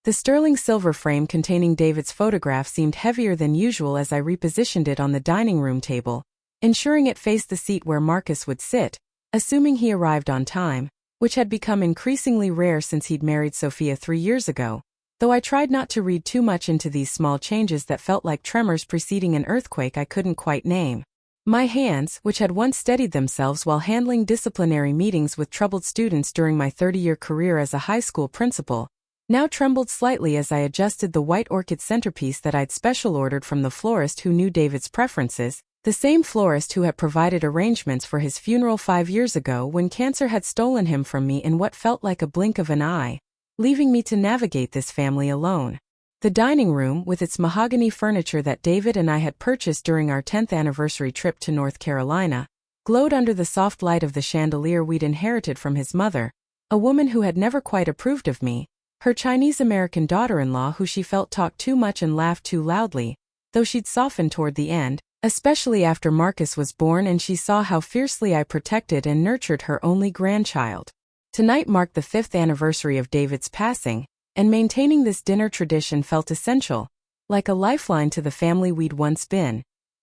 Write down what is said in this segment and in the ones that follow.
The sterling silver frame containing David's photograph seemed heavier than usual as I repositioned it on the dining room table, ensuring it faced the seat where Marcus would sit, assuming he arrived on time, which had become increasingly rare since he'd married Sophia 3 years ago, though I tried not to read too much into these small changes that felt like tremors preceding an earthquake I couldn't quite name. My hands, which had once steadied themselves while handling disciplinary meetings with troubled students during my 30-year career as a high school principal, now trembled slightly as I adjusted the white orchid centerpiece that I'd special ordered from the florist who knew David's preferences, the same florist who had provided arrangements for his funeral 5 years ago when cancer had stolen him from me in what felt like a blink of an eye, leaving me to navigate this family alone. The dining room, with its mahogany furniture that David and I had purchased during our 10th anniversary trip to North Carolina, glowed under the soft light of the chandelier we'd inherited from his mother, a woman who had never quite approved of me, her Chinese-American daughter-in-law who she felt talked too much and laughed too loudly, though she'd softened toward the end, especially after Marcus was born and she saw how fiercely I protected and nurtured her only grandchild. Tonight marked the 5th anniversary of David's passing, and maintaining this dinner tradition felt essential, like a lifeline to the family we'd once been.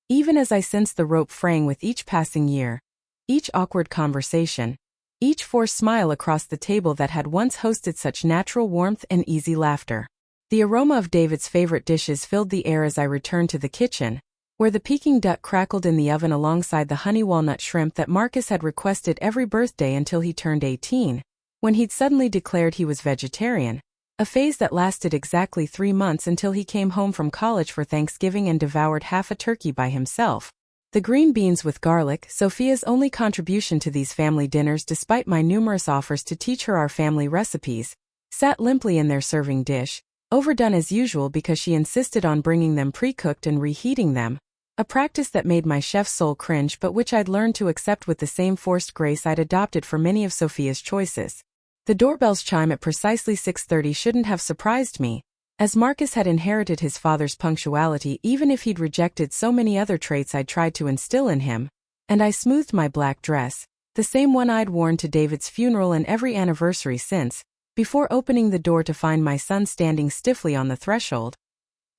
Even as I sensed the rope fraying with each passing year, each awkward conversation, each forced smile across the table that had once hosted such natural warmth and easy laughter. The aroma of David's favorite dishes filled the air as I returned to the kitchen, where the Peking duck crackled in the oven alongside the honey walnut shrimp that Marcus had requested every birthday until he turned 18, when he'd suddenly declared he was vegetarian, a phase that lasted exactly 3 months until he came home from college for Thanksgiving and devoured half a turkey by himself. The green beans with garlic, Sophia's only contribution to these family dinners despite my numerous offers to teach her our family recipes, sat limply in their serving dish, overdone as usual because she insisted on bringing them pre-cooked and reheating them, a practice that made my chef's soul cringe but which I'd learned to accept with the same forced grace I'd adopted for many of Sophia's choices. The doorbell's chime at precisely 6:30 shouldn't have surprised me, as Marcus had inherited his father's punctuality even if he'd rejected so many other traits I'd tried to instill in him, and I smoothed my black dress, the same one I'd worn to David's funeral and every anniversary since, before opening the door to find my son standing stiffly on the threshold.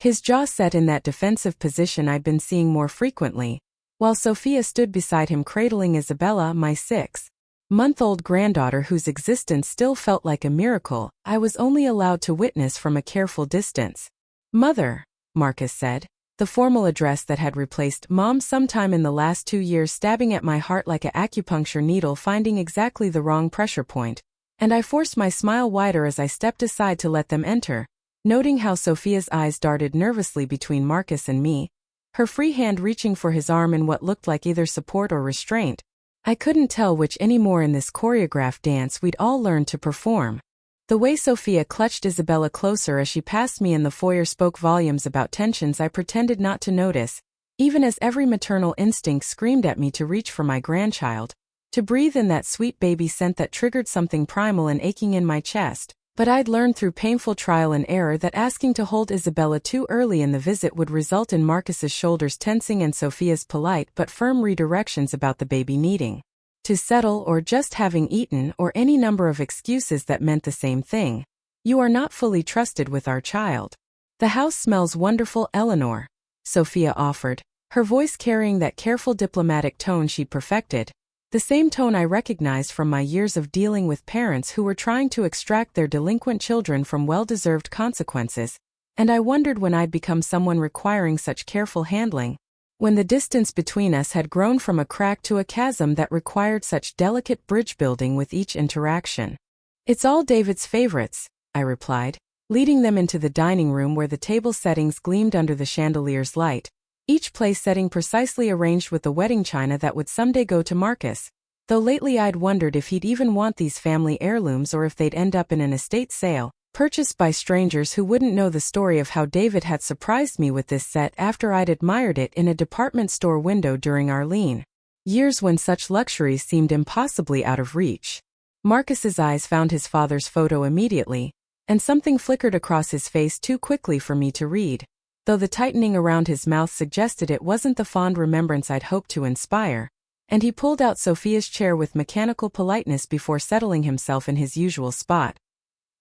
His jaw set in that defensive position I'd been seeing more frequently, while Sophia stood beside him cradling Isabella, my 6-month-old granddaughter whose existence still felt like a miracle I was only allowed to witness from a careful distance. "Mother," Marcus said, the formal address that had replaced Mom sometime in the last 2 years stabbing at my heart like an acupuncture needle finding exactly the wrong pressure point, and I forced my smile wider as I stepped aside to let them enter, noting how Sophia's eyes darted nervously between Marcus and me, her free hand reaching for his arm in what looked like either support or restraint. I couldn't tell which anymore in this choreographed dance we'd all learned to perform. The way Sophia clutched Isabella closer as she passed me in the foyer spoke volumes about tensions I pretended not to notice, even as every maternal instinct screamed at me to reach for my grandchild, to breathe in that sweet baby scent that triggered something primal and aching in my chest. But I'd learned through painful trial and error that asking to hold Isabella too early in the visit would result in Marcus's shoulders tensing and Sophia's polite but firm redirections about the baby needing to settle or just having eaten or any number of excuses that meant the same thing. "You are not fully trusted with our child. The house smells wonderful, Eleanor," Sophia offered, her voice carrying that careful diplomatic tone she'd perfected. The same tone I recognized from my years of dealing with parents who were trying to extract their delinquent children from well-deserved consequences, and I wondered when I'd become someone requiring such careful handling, when the distance between us had grown from a crack to a chasm that required such delicate bridge building with each interaction. "It's all David's favorites," I replied, leading them into the dining room where the table settings gleamed under the chandelier's light, each place setting precisely arranged with the wedding china that would someday go to Marcus, though lately I'd wondered if he'd even want these family heirlooms or if they'd end up in an estate sale, purchased by strangers who wouldn't know the story of how David had surprised me with this set after I'd admired it in a department store window during our lean years when such luxuries seemed impossibly out of reach. Marcus's eyes found his father's photo immediately, and something flickered across his face too quickly for me to read, though the tightening around his mouth suggested it wasn't the fond remembrance I'd hoped to inspire, and he pulled out Sophia's chair with mechanical politeness before settling himself in his usual spot.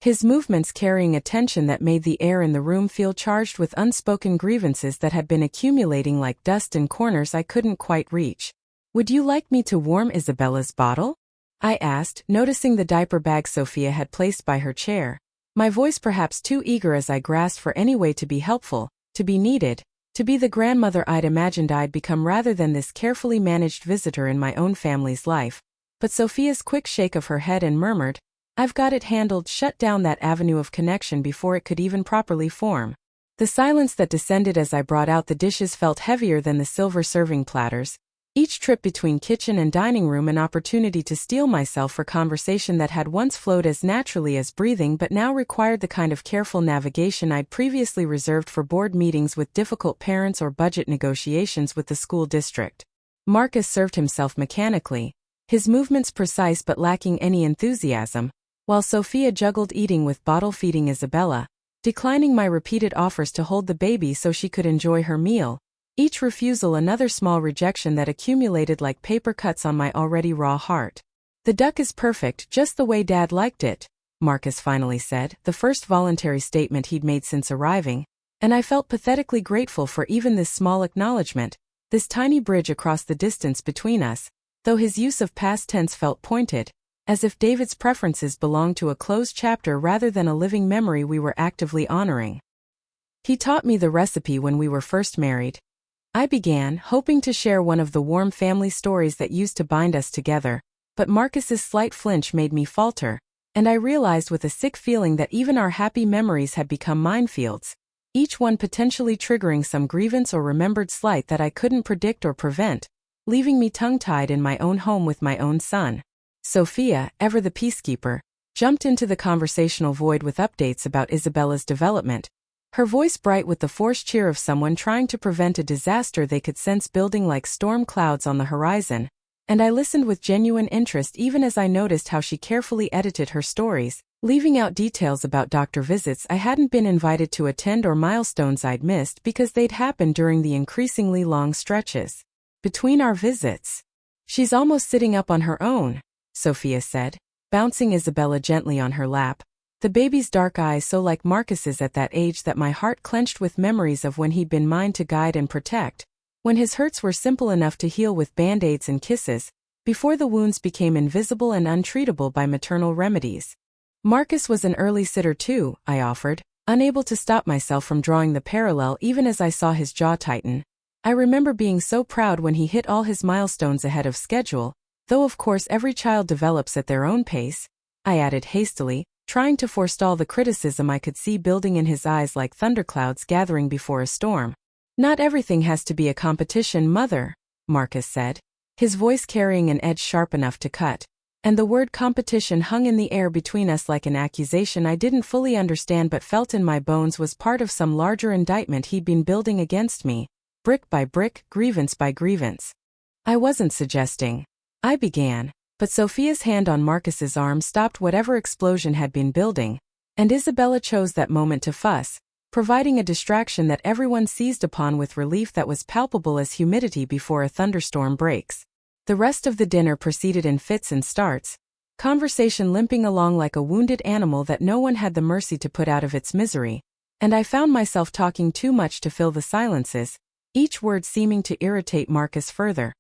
his movements carrying a tension that made the air in the room feel charged with unspoken grievances that had been accumulating like dust in corners I couldn't quite reach. "Would you like me to warm Isabella's bottle?" I asked, noticing the diaper bag Sophia had placed by her chair, my voice perhaps too eager as I grasped for any way to be helpful, to be needed, to be the grandmother I'd imagined I'd become rather than this carefully managed visitor in my own family's life. But Sophia's quick shake of her head and murmured, "I've got it handled," shut down that avenue of connection before it could even properly form. The silence that descended as I brought out the dishes felt heavier than the silver serving platters, each trip between kitchen and dining room an opportunity to steel myself for conversation that had once flowed as naturally as breathing but now required the kind of careful navigation I'd previously reserved for board meetings with difficult parents or budget negotiations with the school district. Marcus served himself mechanically, his movements precise but lacking any enthusiasm, while Sophia juggled eating with bottle-feeding Isabella, declining my repeated offers to hold the baby so she could enjoy her meal, each refusal another small rejection that accumulated like paper cuts on my already raw heart. "The duck is perfect, just the way Dad liked it," Marcus finally said, the first voluntary statement he'd made since arriving, and I felt pathetically grateful for even this small acknowledgement, this tiny bridge across the distance between us, though his use of past tense felt pointed, as if David's preferences belonged to a closed chapter rather than a living memory we were actively honoring. "He taught me the recipe when we were first married," I began, hoping to share one of the warm family stories that used to bind us together, but Marcus's slight flinch made me falter, and I realized with a sick feeling that even our happy memories had become minefields, each one potentially triggering some grievance or remembered slight that I couldn't predict or prevent, leaving me tongue-tied in my own home with my own son. Sophia, ever the peacekeeper, jumped into the conversational void with updates about Isabella's development, her voice bright with the forced cheer of someone trying to prevent a disaster they could sense building like storm clouds on the horizon, and I listened with genuine interest even as I noticed how she carefully edited her stories, leaving out details about doctor visits I hadn't been invited to attend or milestones I'd missed because they'd happened during the increasingly long stretches between our visits. "She's almost sitting up on her own," Sophia said, bouncing Isabella gently on her lap, the baby's dark eyes so like Marcus's at that age that my heart clenched with memories of when he'd been mine to guide and protect, when his hurts were simple enough to heal with band-aids and kisses, before the wounds became invisible and untreatable by maternal remedies. "Marcus was an early sitter too," I offered, unable to stop myself from drawing the parallel even as I saw his jaw tighten. "I remember being so proud when he hit all his milestones ahead of schedule, though of course every child develops at their own pace," I added hastily, trying to forestall the criticism I could see building in his eyes like thunderclouds gathering before a storm. "Not everything has to be a competition, Mother," Marcus said, his voice carrying an edge sharp enough to cut, and the word competition hung in the air between us like an accusation I didn't fully understand but felt in my bones was part of some larger indictment he'd been building against me, brick by brick, grievance by grievance. "I wasn't suggesting," I began, but Sophia's hand on Marcus's arm stopped whatever explosion had been building, and Isabella chose that moment to fuss, providing a distraction that everyone seized upon with relief that was palpable as humidity before a thunderstorm breaks. The rest of the dinner proceeded in fits and starts, conversation limping along like a wounded animal that no one had the mercy to put out of its misery, and I found myself talking too much to fill the silences, each word seeming to irritate Marcus further.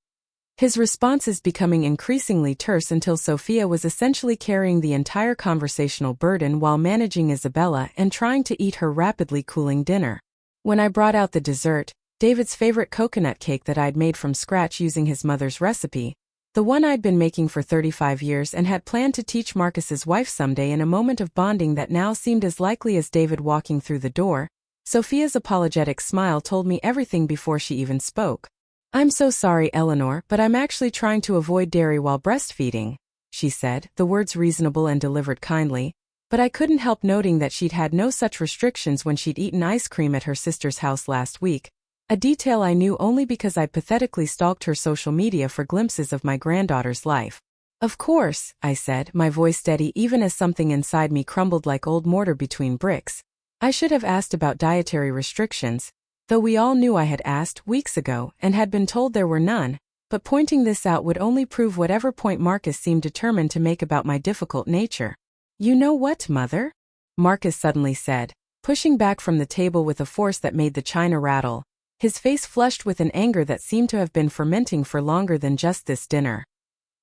His responses becoming increasingly terse until Sophia was essentially carrying the entire conversational burden while managing Isabella and trying to eat her rapidly cooling dinner. When I brought out the dessert, David's favorite coconut cake that I'd made from scratch using his mother's recipe, the one I'd been making for 35 years and had planned to teach Marcus's wife someday in a moment of bonding that now seemed as likely as David walking through the door, Sophia's apologetic smile told me everything before she even spoke. "I'm so sorry, Eleanor, but I'm actually trying to avoid dairy while breastfeeding," she said, the words reasonable and delivered kindly, but I couldn't help noting that she'd had no such restrictions when she'd eaten ice cream at her sister's house last week, a detail I knew only because I'd pathetically stalked her social media for glimpses of my granddaughter's life. "Of course," I said, my voice steady even as something inside me crumbled like old mortar between bricks. I should have asked about dietary restrictions, though we all knew I had asked weeks ago and had been told there were none, but pointing this out would only prove whatever point Marcus seemed determined to make about my difficult nature. "You know what, Mother?" Marcus suddenly said, pushing back from the table with a force that made the china rattle. His face flushed with an anger that seemed to have been fermenting for longer than just this dinner.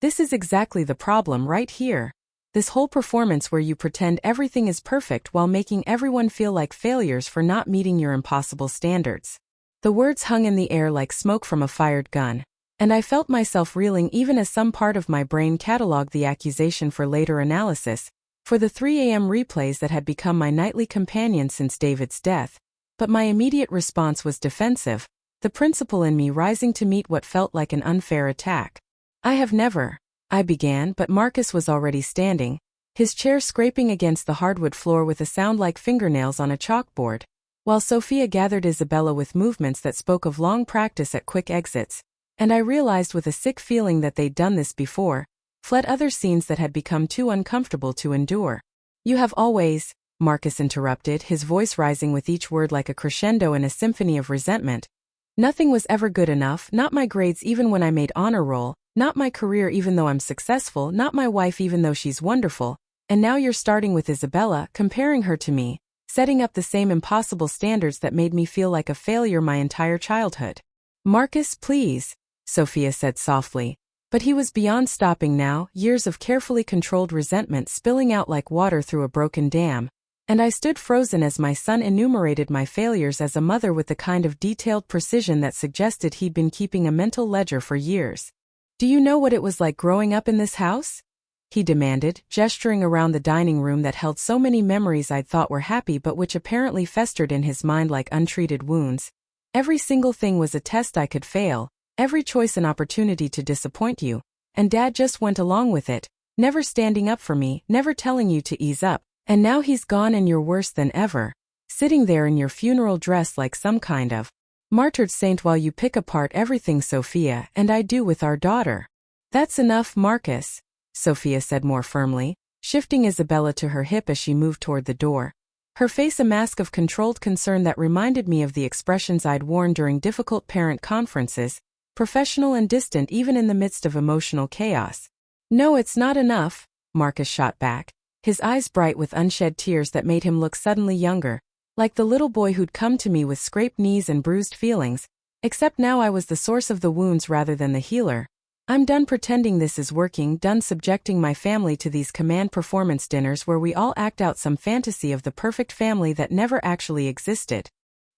This is exactly the problem right here. This whole performance where you pretend everything is perfect while making everyone feel like failures for not meeting your impossible standards. The words hung in the air like smoke from a fired gun, and I felt myself reeling even as some part of my brain catalogued the accusation for later analysis, for the 3 a.m. replays that had become my nightly companion since David's death. But my immediate response was defensive, the principal in me rising to meet what felt like an unfair attack. I have never, I began, but Marcus was already standing, his chair scraping against the hardwood floor with a sound like fingernails on a chalkboard, while Sophia gathered Isabella with movements that spoke of long practice at quick exits, and I realized with a sick feeling that they'd done this before, fled other scenes that had become too uncomfortable to endure. You have always, Marcus interrupted, his voice rising with each word like a crescendo in a symphony of resentment. Nothing was ever good enough, not my grades even when I made honor roll, not my career even though I'm successful, not my wife even though she's wonderful, and now you're starting with Isabella, comparing her to me, setting up the same impossible standards that made me feel like a failure my entire childhood. Marcus, please, Sophia said softly. But he was beyond stopping now, years of carefully controlled resentment spilling out like water through a broken dam, and I stood frozen as my son enumerated my failures as a mother with the kind of detailed precision that suggested he'd been keeping a mental ledger for years. Do you know what it was like growing up in this house? He demanded, gesturing around the dining room that held so many memories I'd thought were happy but which apparently festered in his mind like untreated wounds. Every single thing was a test I could fail, every choice an opportunity to disappoint you, and Dad just went along with it, never standing up for me, never telling you to ease up, and now he's gone and you're worse than ever, sitting there in your funeral dress like some kind of martyred saint while you pick apart everything Sophia and I do with our daughter. That's enough, Marcus, Sophia said more firmly, shifting Isabella to her hip as she moved toward the door, her face a mask of controlled concern that reminded me of the expressions I'd worn during difficult parent conferences, professional and distant even in the midst of emotional chaos. No, it's not enough, Marcus shot back, his eyes bright with unshed tears that made him look suddenly younger, like the little boy who'd come to me with scraped knees and bruised feelings, except now I was the source of the wounds rather than the healer. I'm done pretending this is working, done subjecting my family to these command performance dinners where we all act out some fantasy of the perfect family that never actually existed.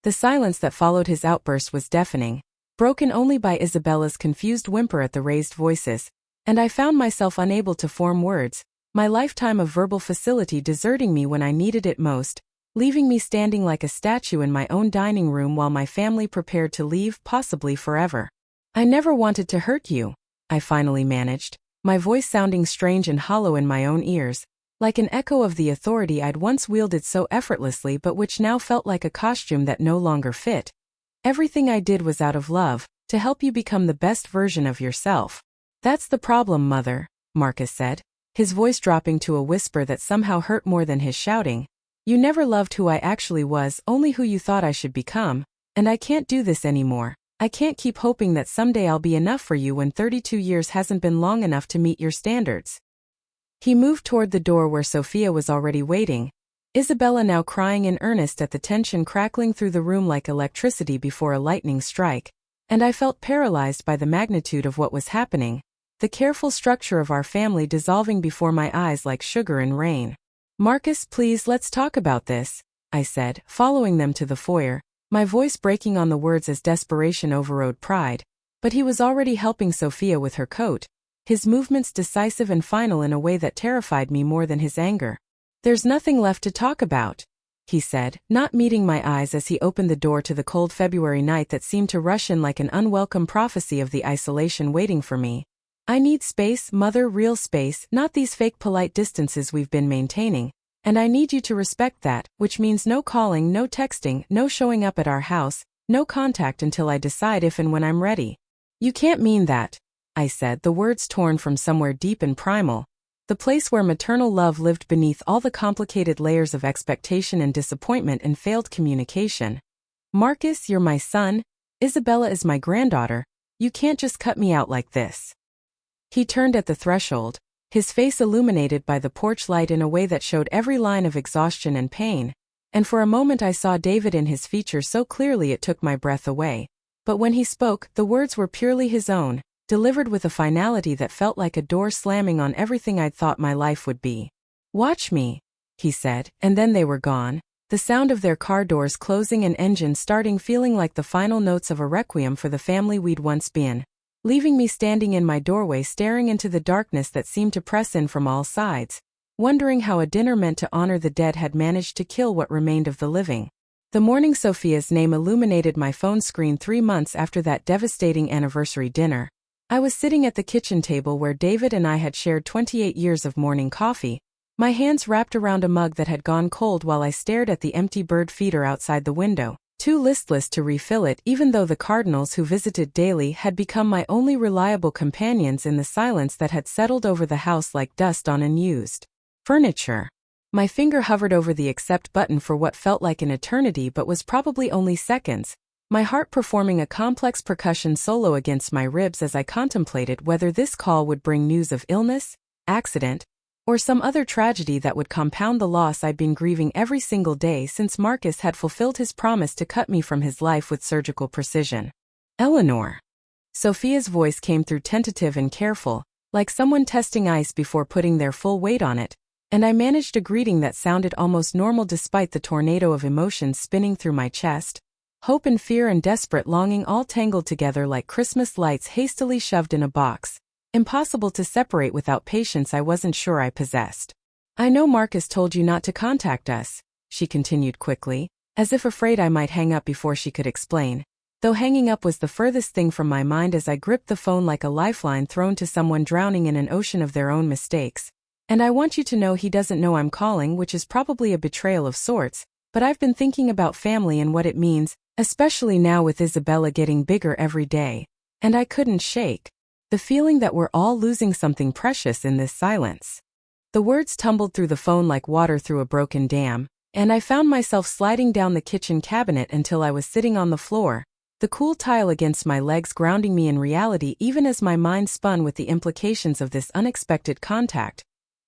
The silence that followed his outburst was deafening, broken only by Isabella's confused whimper at the raised voices, and I found myself unable to form words, my lifetime of verbal facility deserting me when I needed it most, leaving me standing like a statue in my own dining room while my family prepared to leave, possibly forever. I never wanted to hurt you, I finally managed, my voice sounding strange and hollow in my own ears, like an echo of the authority I'd once wielded so effortlessly but which now felt like a costume that no longer fit. Everything I did was out of love, to help you become the best version of yourself. That's the problem, Mother, Marcus said, his voice dropping to a whisper that somehow hurt more than his shouting. You never loved who I actually was, only who you thought I should become, and I can't do this anymore. I can't keep hoping that someday I'll be enough for you when 32 years hasn't been long enough to meet your standards. He moved toward the door where Sophia was already waiting, Isabella now crying in earnest at the tension crackling through the room like electricity before a lightning strike, and I felt paralyzed by the magnitude of what was happening, the careful structure of our family dissolving before my eyes like sugar in rain. Marcus, please, let's talk about this, I said, following them to the foyer, my voice breaking on the words as desperation overrode pride, but he was already helping Sophia with her coat, his movements decisive and final in a way that terrified me more than his anger. There's nothing left to talk about, he said, not meeting my eyes as he opened the door to the cold February night that seemed to rush in like an unwelcome prophecy of the isolation waiting for me. I need space, Mother, real space, not these fake polite distances we've been maintaining, and I need you to respect that, which means no calling, no texting, no showing up at our house, no contact until I decide if and when I'm ready. You can't mean that, I said, the words torn from somewhere deep and primal, the place where maternal love lived beneath all the complicated layers of expectation and disappointment and failed communication. Marcus, you're my son, Isabella is my granddaughter, you can't just cut me out like this. He turned at the threshold, his face illuminated by the porch light in a way that showed every line of exhaustion and pain, and for a moment I saw David in his features so clearly it took my breath away. But when he spoke, the words were purely his own, delivered with a finality that felt like a door slamming on everything I'd thought my life would be. "Watch me," he said, and then they were gone, the sound of their car doors closing and engine starting feeling like the final notes of a requiem for the family we'd once been, leaving me standing in my doorway staring into the darkness that seemed to press in from all sides, wondering how a dinner meant to honor the dead had managed to kill what remained of the living. The morning Sophia's name illuminated my phone screen 3 months after that devastating anniversary dinner. I was sitting at the kitchen table where David and I had shared 28 years of morning coffee, my hands wrapped around a mug that had gone cold while I stared at the empty bird feeder outside the window, too listless to refill it even though the cardinals who visited daily had become my only reliable companions in the silence that had settled over the house like dust on unused furniture. My finger hovered over the accept button for what felt like an eternity but was probably only seconds, my heart performing a complex percussion solo against my ribs as I contemplated whether this call would bring news of illness, accident, or some other tragedy that would compound the loss I'd been grieving every single day since Marcus had fulfilled his promise to cut me from his life with surgical precision. "Eleanor." Sophia's voice came through tentative and careful, like someone testing ice before putting their full weight on it, and I managed a greeting that sounded almost normal despite the tornado of emotions spinning through my chest, hope and fear and desperate longing all tangled together like Christmas lights hastily shoved in a box, impossible to separate without patience I wasn't sure I possessed. "I know Marcus told you not to contact us," she continued quickly, as if afraid I might hang up before she could explain, though hanging up was the furthest thing from my mind as I gripped the phone like a lifeline thrown to someone drowning in an ocean of their own mistakes. "And I want you to know he doesn't know I'm calling, which is probably a betrayal of sorts, but I've been thinking about family and what it means, especially now with Isabella getting bigger every day, and I couldn't shake the feeling that we're all losing something precious in this silence." The words tumbled through the phone like water through a broken dam, and I found myself sliding down the kitchen cabinet until I was sitting on the floor, the cool tile against my legs grounding me in reality even as my mind spun with the implications of this unexpected contact.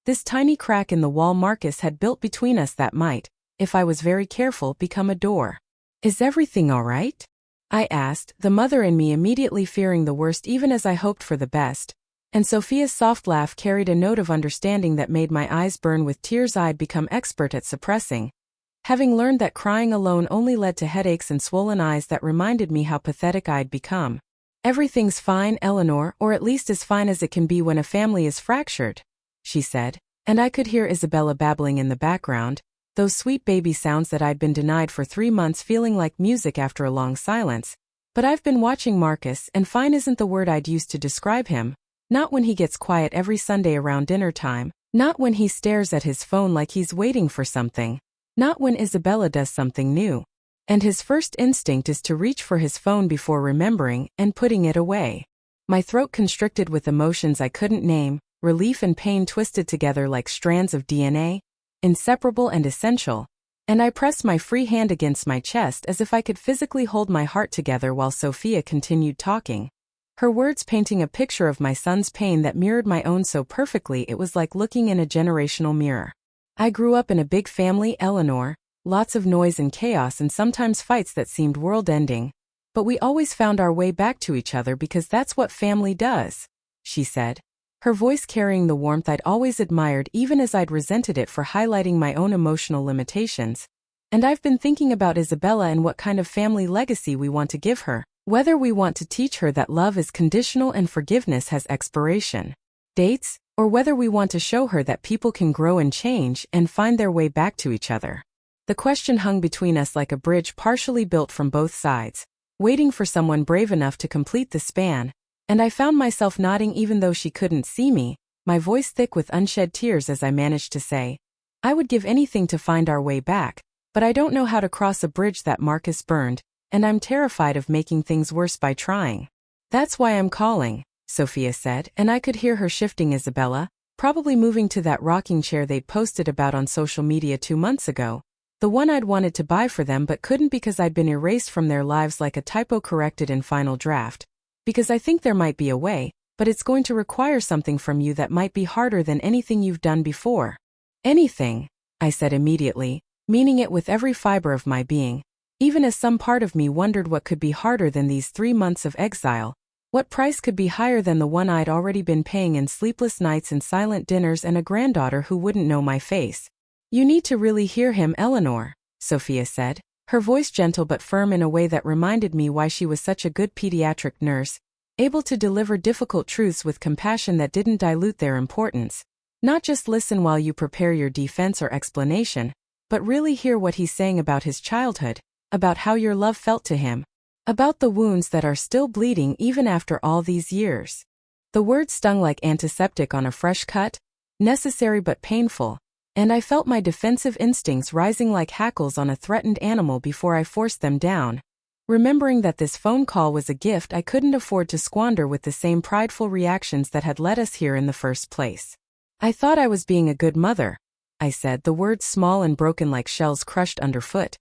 This tiny crack in the wall Marcus had built between us that might, if I was very careful, become a door. "Is everything all right?" I asked, the mother in me immediately fearing the worst even as I hoped for the best, and Sophia's soft laugh carried a note of understanding that made my eyes burn with tears I'd become expert at suppressing, having learned that crying alone only led to headaches and swollen eyes that reminded me how pathetic I'd become. "Everything's fine, Eleanor, or at least as fine as it can be when a family is fractured," she said, and I could hear Isabella babbling in the background, those sweet baby sounds that I'd been denied for 3 months feeling like music after a long silence. "But I've been watching Marcus, and fine isn't the word I'd use to describe him. Not when he gets quiet every Sunday around dinner time, not when he stares at his phone like he's waiting for something, not when Isabella does something new, and his first instinct is to reach for his phone before remembering and putting it away." My throat constricted with emotions I couldn't name, relief and pain twisted together like strands of DNA, inseparable and essential, and I pressed my free hand against my chest as if I could physically hold my heart together while Sophia continued talking, her words painting a picture of my son's pain that mirrored my own so perfectly it was like looking in a generational mirror. "I grew up in a big family, Eleanor, lots of noise and chaos and sometimes fights that seemed world-ending, but we always found our way back to each other because that's what family does," she said, her voice carrying the warmth I'd always admired even as I'd resented it for highlighting my own emotional limitations. "And I've been thinking about Isabella and what kind of family legacy we want to give her, whether we want to teach her that love is conditional and forgiveness has expiration dates, or whether we want to show her that people can grow and change and find their way back to each other." The question hung between us like a bridge partially built from both sides, waiting for someone brave enough to complete the span, and I found myself nodding even though she couldn't see me, my voice thick with unshed tears as I managed to say, "I would give anything to find our way back, but I don't know how to cross a bridge that Marcus burned, and I'm terrified of making things worse by trying. That's why I'm calling," Sophia said, and I could hear her shifting Isabella, probably moving to that rocking chair they'd posted about on social media 2 months ago, the one I'd wanted to buy for them but couldn't because I'd been erased from their lives like a typo corrected in final draft. "Because I think there might be a way, but it's going to require something from you that might be harder than anything you've done before. Anything, I said immediately, meaning it with every fiber of my being, even as some part of me wondered what could be harder than these 3 months of exile. What price could be higher than the one I'd already been paying in sleepless nights and silent dinners and a granddaughter who wouldn't know my face? You need to really hear him, Eleanor, Sophia said, her voice gentle but firm in a way that reminded me why she was such a good pediatric nurse, able to deliver difficult truths with compassion that didn't dilute their importance. Not just listen while you prepare your defense or explanation, but really hear what he's saying about his childhood, about how your love felt to him, about the wounds that are still bleeding even after all these years. The words stung like antiseptic on a fresh cut, necessary but painful, and I felt my defensive instincts rising like hackles on a threatened animal before I forced them down, remembering that this phone call was a gift I couldn't afford to squander with the same prideful reactions that had led us here in the first place. I thought I was being a good mother, I said, the words small and broken like shells crushed underfoot.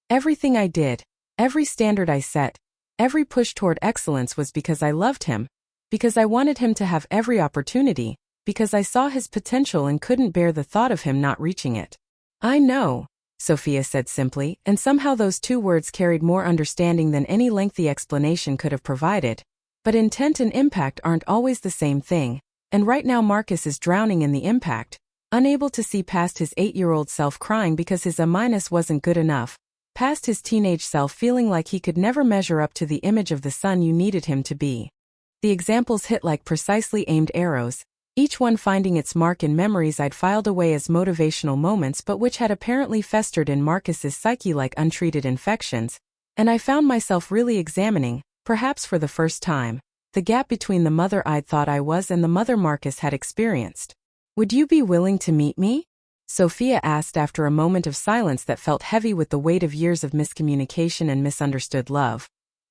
Everything I did, every standard I set, every push toward excellence was because I loved him, because I wanted him to have every opportunity, because I saw his potential and couldn't bear the thought of him not reaching it. I know, Sophia said simply, and somehow those 2 words carried more understanding than any lengthy explanation could have provided. But intent and impact aren't always the same thing, and right now Marcus is drowning in the impact, unable to see past his 8-year-old self crying because his A- wasn't good enough, past his teenage self feeling like he could never measure up to the image of the son you needed him to be. The examples hit like precisely aimed arrows, each one finding its mark in memories I'd filed away as motivational moments but which had apparently festered in Marcus's psyche like untreated infections, and I found myself really examining, perhaps for the first time, the gap between the mother I'd thought I was and the mother Marcus had experienced. Would you be willing to meet me? Sophia asked after a moment of silence that felt heavy with the weight of years of miscommunication and misunderstood love.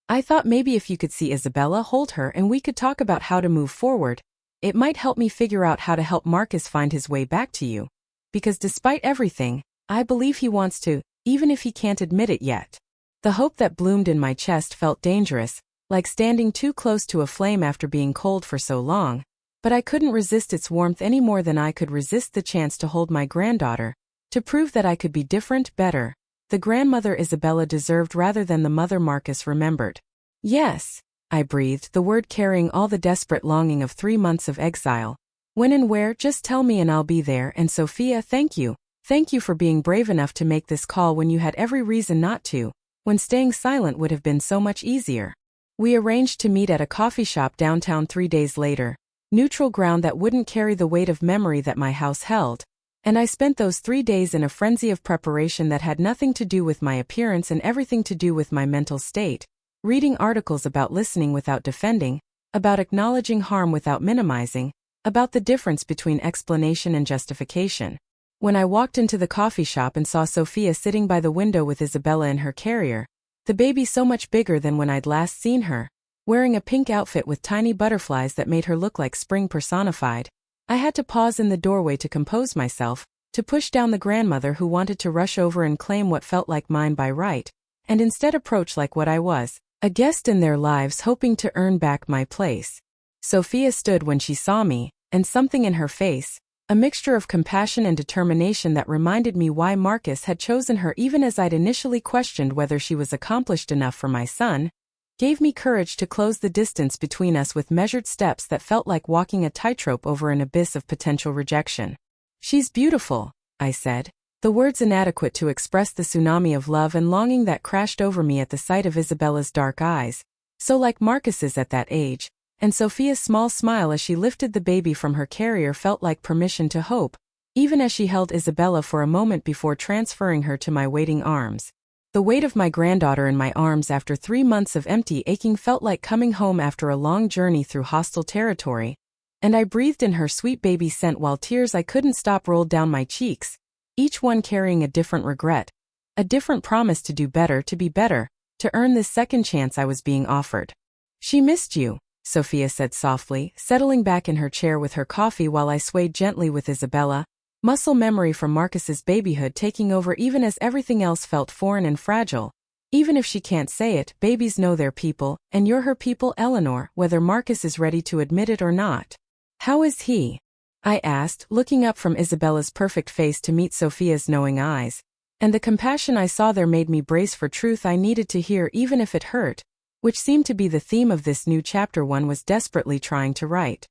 I thought maybe if you could see Isabella, hold her, and we could talk about how to move forward. It might help me figure out how to help Marcus find his way back to you. Because despite everything, I believe he wants to, even if he can't admit it yet. The hope that bloomed in my chest felt dangerous, like standing too close to a flame after being cold for so long. But I couldn't resist its warmth any more than I could resist the chance to hold my granddaughter, to prove that I could be different, better, the grandmother Isabella deserved rather than the mother Marcus remembered. Yes, I breathed, the word carrying all the desperate longing of 3 months of exile. When and where, just tell me and I'll be there. And Sophia, thank you. Thank you for being brave enough to make this call when you had every reason not to, when staying silent would have been so much easier. We arranged to meet at a coffee shop downtown 3 days later. Neutral ground that wouldn't carry the weight of memory that my house held, and I spent those 3 days in a frenzy of preparation that had nothing to do with my appearance and everything to do with my mental state, reading articles about listening without defending, about acknowledging harm without minimizing, about the difference between explanation and justification. When I walked into the coffee shop and saw Sophia sitting by the window with Isabella in her carrier, the baby so much bigger than when I'd last seen her, wearing a pink outfit with tiny butterflies that made her look like spring personified, I had to pause in the doorway to compose myself, to push down the grandmother who wanted to rush over and claim what felt like mine by right, and instead approach like what I was, a guest in their lives hoping to earn back my place. Sophia stood when she saw me, and something in her face, a mixture of compassion and determination that reminded me why Marcus had chosen her even as I'd initially questioned whether she was accomplished enough for my son, gave me courage to close the distance between us with measured steps that felt like walking a tightrope over an abyss of potential rejection. She's beautiful, I said, the words inadequate to express the tsunami of love and longing that crashed over me at the sight of Isabella's dark eyes, so like Marcus's at that age, and Sophia's small smile as she lifted the baby from her carrier felt like permission to hope, even as she held Isabella for a moment before transferring her to my waiting arms. The weight of my granddaughter in my arms after 3 months of empty aching felt like coming home after a long journey through hostile territory, and I breathed in her sweet baby scent while tears I couldn't stop rolled down my cheeks, each one carrying a different regret, a different promise to do better, to be better, to earn this second chance I was being offered. She missed you, Sophia said softly, settling back in her chair with her coffee while I swayed gently with Isabella, muscle memory from Marcus's babyhood taking over even as everything else felt foreign and fragile. Even if she can't say it, babies know their people, and you're her people, Eleanor, whether Marcus is ready to admit it or not. How is he? I asked, looking up from Isabella's perfect face to meet Sophia's knowing eyes. And the compassion I saw there made me brace for truth I needed to hear even if it hurt, which seemed to be the theme of this new chapter one was desperately trying to write.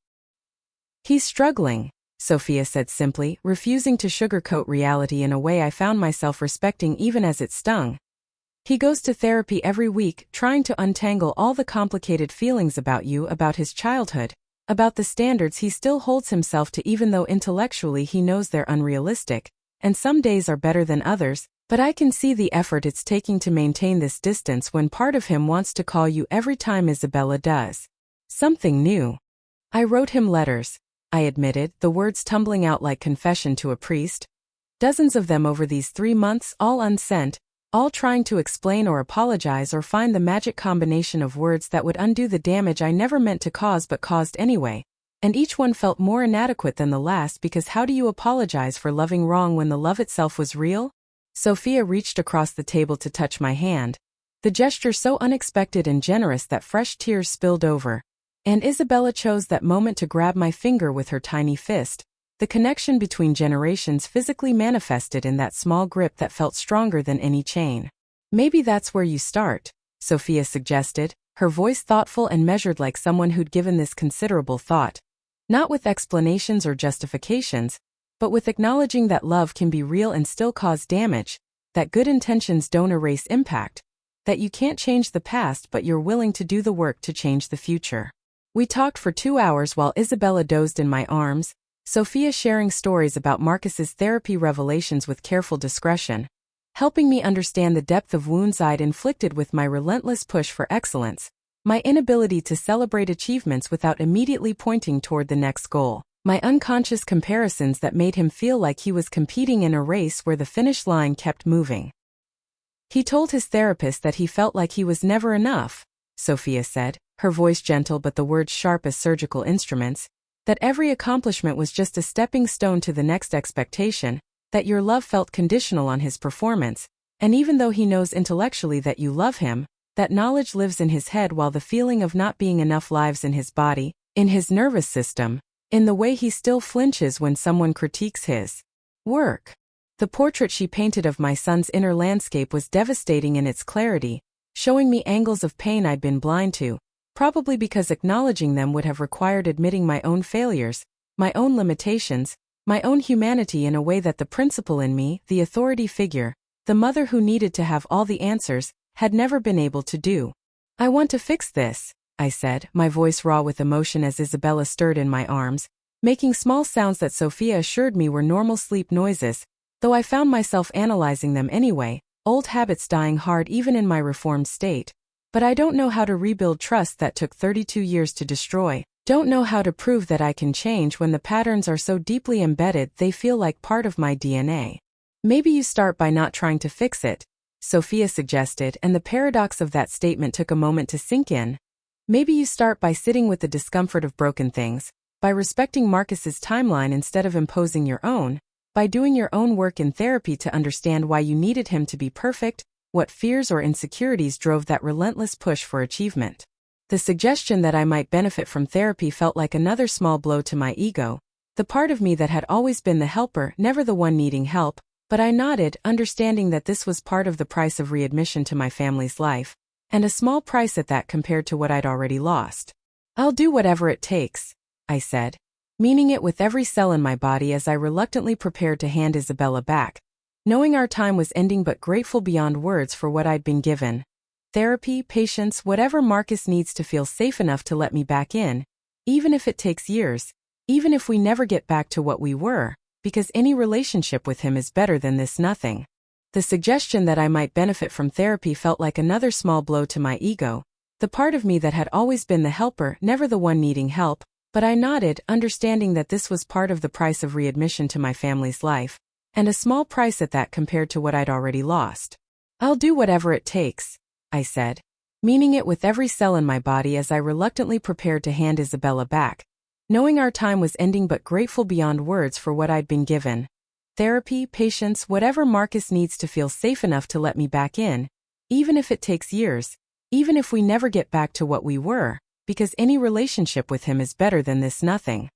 He's struggling, Sophia said simply, refusing to sugarcoat reality in a way I found myself respecting even as it stung. He goes to therapy every week, trying to untangle all the complicated feelings about you, about his childhood, about the standards he still holds himself to even though intellectually he knows they're unrealistic, and some days are better than others, but I can see the effort it's taking to maintain this distance when part of him wants to call you every time Isabella does something new. I wrote him letters, I admitted, the words tumbling out like confession to a priest. Dozens of them over these 3 months, all unsent, all trying to explain or apologize or find the magic combination of words that would undo the damage I never meant to cause but caused anyway. And each one felt more inadequate than the last because how do you apologize for loving wrong when the love itself was real? Sophia reached across the table to touch my hand, the gesture so unexpected and generous that fresh tears spilled over. And Isabella chose that moment to grab my finger with her tiny fist, the connection between generations physically manifested in that small grip that felt stronger than any chain. Maybe that's where you start, Sophia suggested, her voice thoughtful and measured like someone who'd given this considerable thought. Not with explanations or justifications, but with acknowledging that love can be real and still cause damage, that good intentions don't erase impact, that you can't change the past but you're willing to do the work to change the future. We talked for 2 hours while Isabella dozed in my arms, Sophia sharing stories about Marcus's therapy revelations with careful discretion, helping me understand the depth of wounds I'd inflicted with my relentless push for excellence, my inability to celebrate achievements without immediately pointing toward the next goal, my unconscious comparisons that made him feel like he was competing in a race where the finish line kept moving. He told his therapist that he felt like he was never enough, Sophia said, her voice gentle but the words sharp as surgical instruments, that every accomplishment was just a stepping stone to the next expectation, that your love felt conditional on his performance, and even though he knows intellectually that you love him, that knowledge lives in his head while the feeling of not being enough lives in his body, in his nervous system, in the way he still flinches when someone critiques his work. The portrait she painted of my son's inner landscape was devastating in its clarity, showing me angles of pain I'd been blind to, probably because acknowledging them would have required admitting my own failures, my own limitations, my own humanity in a way that the principal in me, the authority figure, the mother who needed to have all the answers, had never been able to do. I want to fix this, I said, my voice raw with emotion as Isabella stirred in my arms, making small sounds that Sophia assured me were normal sleep noises, though I found myself analyzing them anyway, old habits dying hard even in my reformed state. But I don't know how to rebuild trust that took 32 years to destroy, don't know how to prove that I can change when the patterns are so deeply embedded they feel like part of my DNA. Maybe you start by not trying to fix it, Sophia suggested, and the paradox of that statement took a moment to sink in. Maybe you start by sitting with the discomfort of broken things, by respecting Marcus's timeline instead of imposing your own, by doing your own work in therapy to understand why you needed him to be perfect, what fears or insecurities drove that relentless push for achievement. The suggestion that I might benefit from therapy felt like another small blow to my ego, the part of me that had always been the helper, never the one needing help, but I nodded, understanding that this was part of the price of readmission to my family's life, and a small price at that compared to what I'd already lost. I'll do whatever it takes, I said, meaning it with every cell in my body as I reluctantly prepared to hand Isabella back, knowing our time was ending but grateful beyond words for what I'd been given. Therapy, patience, whatever Marcus needs to feel safe enough to let me back in, even if it takes years, even if we never get back to what we were, because any relationship with him is better than this nothing. The suggestion that I might benefit from therapy felt like another small blow to my ego, the part of me that had always been the helper, never the one needing help, but I nodded, understanding that this was part of the price of readmission to my family's life, and a small price at that compared to what I'd already lost. I'll do whatever it takes, I said, meaning it with every cell in my body as I reluctantly prepared to hand Isabella back, knowing our time was ending but grateful beyond words for what I'd been given. Therapy, patience, whatever Marcus needs to feel safe enough to let me back in, even if it takes years, even if we never get back to what we were, because any relationship with him is better than this nothing.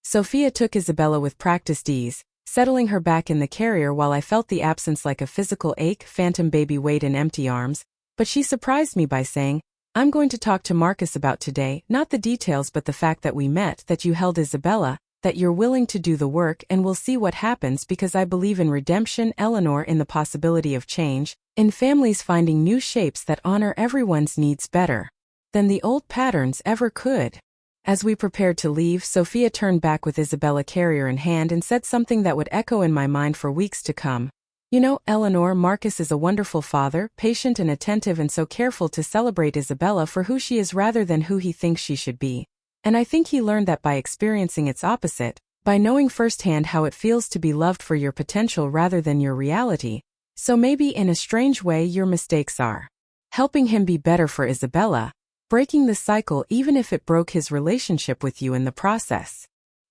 Sophia took Isabella with practiced ease, settling her back in the carrier while I felt the absence like a physical ache, phantom baby weight in empty arms, but she surprised me by saying, "I'm going to talk to Marcus about today, not the details but the fact that we met, that you held Isabella, that you're willing to do the work, and we'll see what happens because I believe in redemption, Eleanor, in the possibility of change, in families finding new shapes that honor everyone's needs better than the old patterns ever could." As we prepared to leave, Sophia turned back with Isabella carrier in hand and said something that would echo in my mind for weeks to come. "You know, Eleanor, Marcus is a wonderful father, patient and attentive and so careful to celebrate Isabella for who she is rather than who he thinks she should be. And I think he learned that by experiencing its opposite, by knowing firsthand how it feels to be loved for your potential rather than your reality. So maybe in a strange way your mistakes are helping him be better for Isabella, breaking the cycle even if it broke his relationship with you in the process."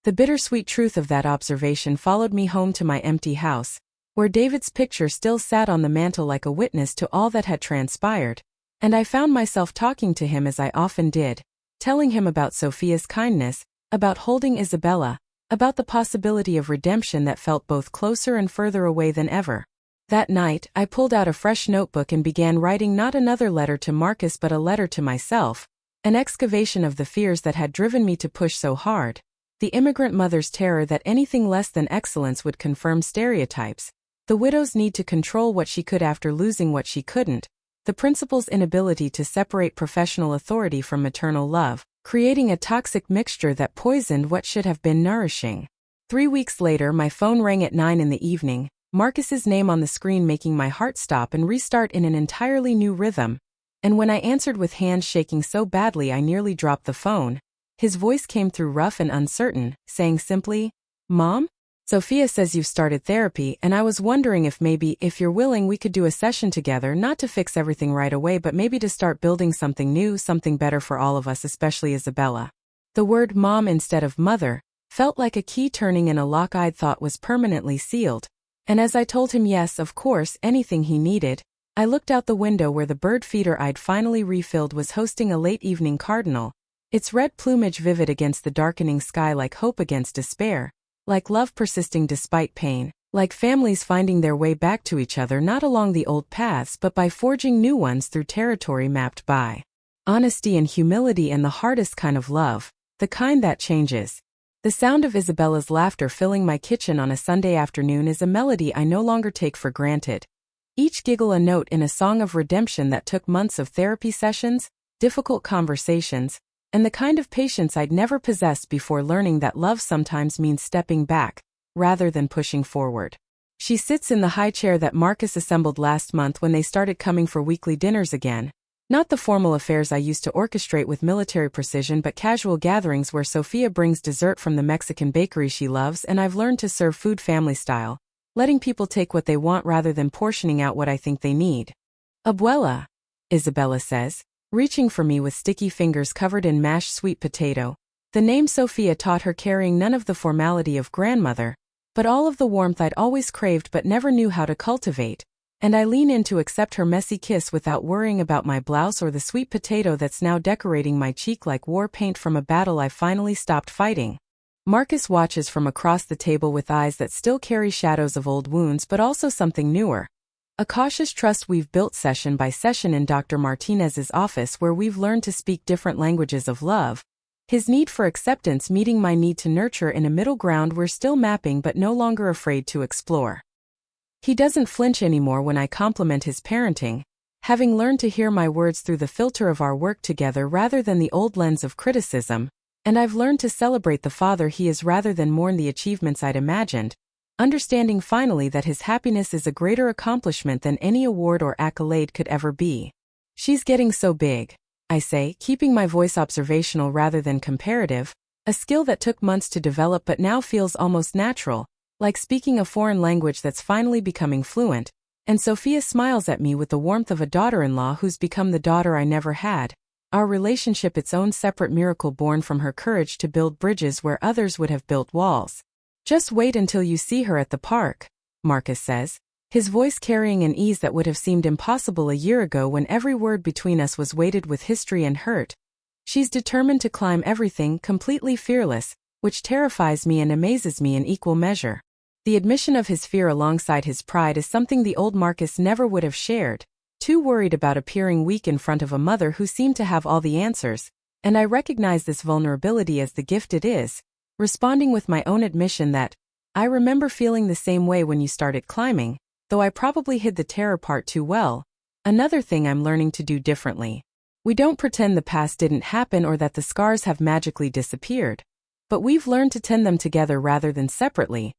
The bittersweet truth of that observation followed me home to my empty house, where David's picture still sat on the mantel like a witness to all that had transpired, and I found myself talking to him as I often did, telling him about Sophia's kindness, about holding Isabella, about the possibility of redemption that felt both closer and further away than ever. That night, I pulled out a fresh notebook and began writing not another letter to Marcus but a letter to myself, an excavation of the fears that had driven me to push so hard, the immigrant mother's terror that anything less than excellence would confirm stereotypes, the widow's need to control what she could after losing what she couldn't, the principal's inability to separate professional authority from maternal love, creating a toxic mixture that poisoned what should have been nourishing. 3 weeks later, my phone rang at 9 in the evening, Marcus's name on the screen making my heart stop and restart in an entirely new rhythm. And when I answered with hands shaking so badly I nearly dropped the phone, his voice came through rough and uncertain, saying simply, "Mom? Sophia says you've started therapy and I was wondering if maybe, if you're willing, we could do a session together, not to fix everything right away but maybe to start building something new, something better for all of us, especially Isabella." The word mom instead of mother felt like a key turning in a lock I'd thought was permanently sealed. And as I told him yes, of course, anything he needed, I looked out the window where the bird feeder I'd finally refilled was hosting a late evening cardinal, its red plumage vivid against the darkening sky like hope against despair, like love persisting despite pain, like families finding their way back to each other not along the old paths but by forging new ones through territory mapped by honesty and humility and the hardest kind of love, the kind that changes. The sound of Isabella's laughter filling my kitchen on a Sunday afternoon is a melody I no longer take for granted. Each giggle a note in a song of redemption that took months of therapy sessions, difficult conversations, and the kind of patience I'd never possessed before learning that love sometimes means stepping back, rather than pushing forward. She sits in the high chair that Marcus assembled last month when they started coming for weekly dinners again. Not the formal affairs I used to orchestrate with military precision but casual gatherings where Sophia brings dessert from the Mexican bakery she loves and I've learned to serve food family style, letting people take what they want rather than portioning out what I think they need. "Abuela," Isabella says, reaching for me with sticky fingers covered in mashed sweet potato. The name Sophia taught her carrying none of the formality of grandmother, but all of the warmth I'd always craved but never knew how to cultivate. And I lean in to accept her messy kiss without worrying about my blouse or the sweet potato that's now decorating my cheek like war paint from a battle I finally stopped fighting. Marcus watches from across the table with eyes that still carry shadows of old wounds but also something newer. A cautious trust we've built session by session in Dr. Martinez's office where we've learned to speak different languages of love. His need for acceptance meeting my need to nurture in a middle ground we're still mapping but no longer afraid to explore. He doesn't flinch anymore when I compliment his parenting, having learned to hear my words through the filter of our work together rather than the old lens of criticism, and I've learned to celebrate the father he is rather than mourn the achievements I'd imagined, understanding finally that his happiness is a greater accomplishment than any award or accolade could ever be. "She's getting so big," I say, keeping my voice observational rather than comparative, a skill that took months to develop but now feels almost natural, like speaking a foreign language that's finally becoming fluent, and Sophia smiles at me with the warmth of a daughter-in-law who's become the daughter I never had, our relationship its own separate miracle born from her courage to build bridges where others would have built walls. "Just wait until you see her at the park," Marcus says. his voice carrying an ease that would have seemed impossible a year ago when every word between us was weighted with history and hurt. She's determined to climb everything, completely fearless, which terrifies me and amazes me in equal measure. The admission of his fear alongside his pride is something the old Marcus never would have shared, too worried about appearing weak in front of a mother who seemed to have all the answers, and I recognize this vulnerability as the gift it is, responding with my own admission that, I remember feeling the same way when you started climbing, though I probably hid the terror part too well. Another thing I'm learning to do differently. We don't pretend the past didn't happen or that the scars have magically disappeared, but we've learned to tend them together rather than separately.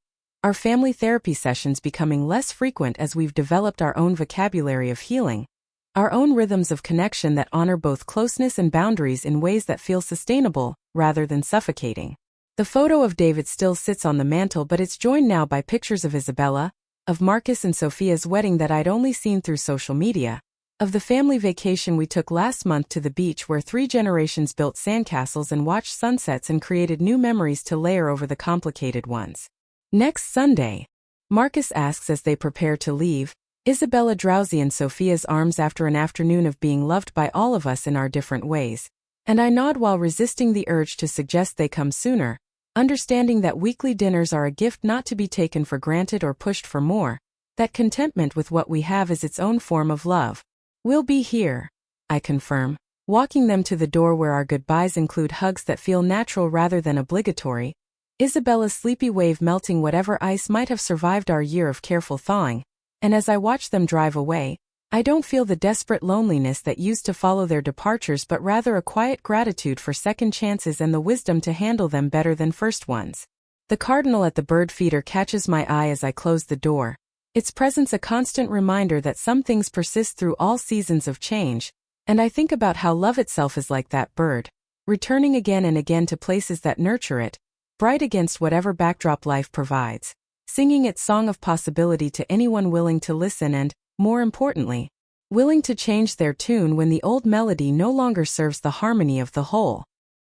Our family therapy sessions becoming less frequent as we've developed our own vocabulary of healing, our own rhythms of connection that honor both closeness and boundaries in ways that feel sustainable, rather than suffocating. The photo of David still sits on the mantle, but it's joined now by pictures of Isabella, of Marcus and Sophia's wedding that I'd only seen through social media, of the family vacation we took last month to the beach where 3 generations built sandcastles and watched sunsets and created new memories to layer over the complicated ones. Next Sunday, Marcus asks as they prepare to leave, Isabella drowsy in Sophia's arms after an afternoon of being loved by all of us in our different ways, and I nod while resisting the urge to suggest they come sooner, understanding that weekly dinners are a gift not to be taken for granted or pushed for more, that contentment with what we have is its own form of love. We'll be here, I confirm, walking them to the door where our goodbyes include hugs that feel natural rather than obligatory, Isabella's sleepy wave melting whatever ice might have survived our year of careful thawing, and as I watch them drive away, I don't feel the desperate loneliness that used to follow their departures but rather a quiet gratitude for second chances and the wisdom to handle them better than first ones. The cardinal at the bird feeder catches my eye as I close the door, its presence a constant reminder that some things persist through all seasons of change, and I think about how love itself is like that bird, returning again and again to places that nurture it, bright against whatever backdrop life provides, singing its song of possibility to anyone willing to listen and, more importantly, willing to change their tune when the old melody no longer serves the harmony of the whole.